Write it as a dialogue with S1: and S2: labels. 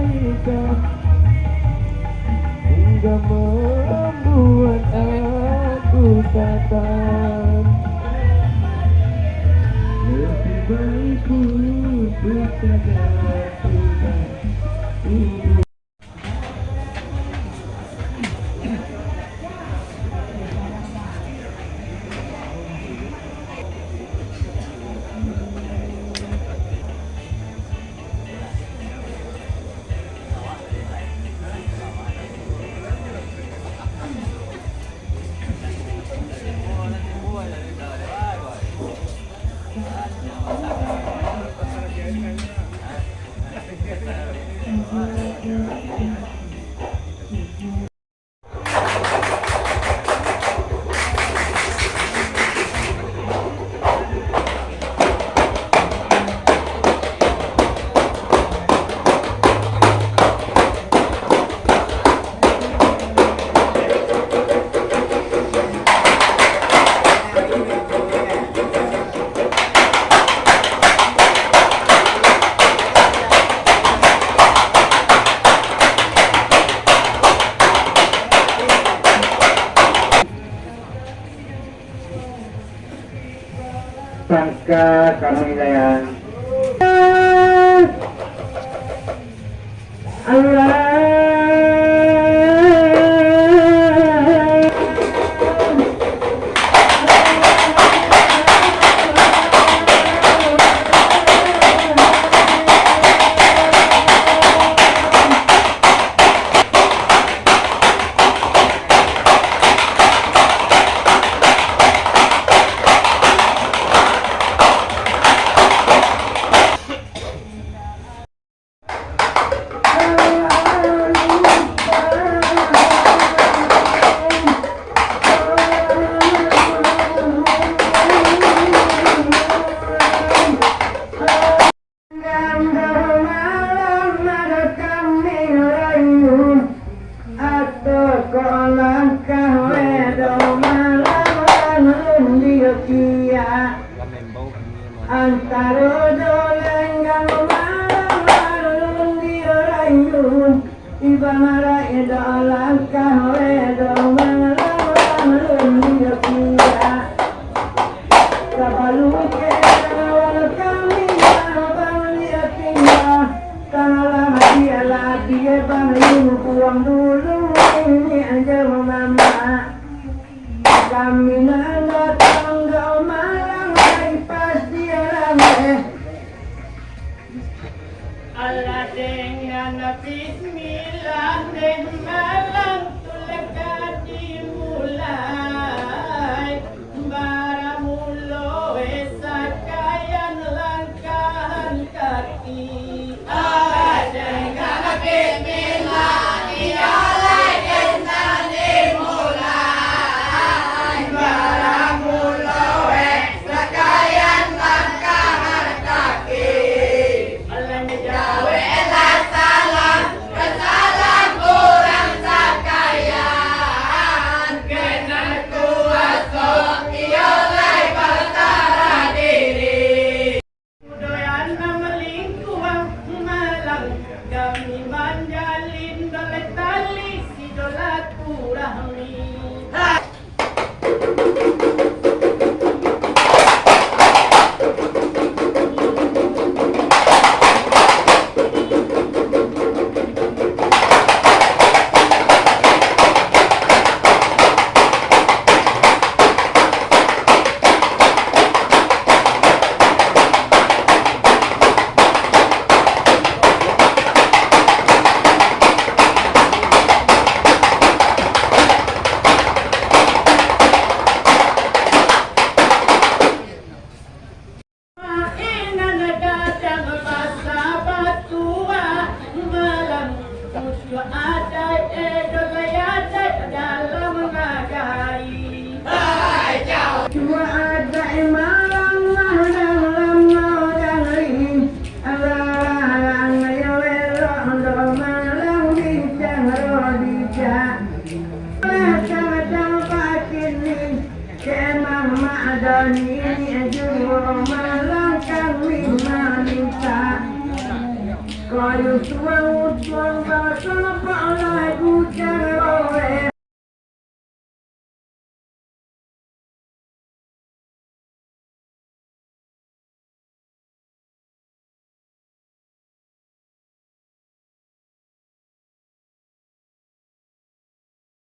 S1: kebaikan hingga membuat aku katakan lebih baik putus saja sudah.
S2: Pasca Kamilaian antara dolenggang malam dirayun ibamara idalah kahwe malam dirkia kabalu kewal kami abang liatina tanah dialah dia bang puang dulu ini aja mama kami nanda tanggal malam pasti
S3: Allah dengan bismillah deh malam tulaka dimulai baramulo esakayan langkahan kaki Allah dengan bismillah dialai dengan dimulai baramulo esakayan langkahan kaki kami manjalin dolai tali si dolatu rahmi.
S2: Ayo tuang utang bahasa pa'alai kucang oleh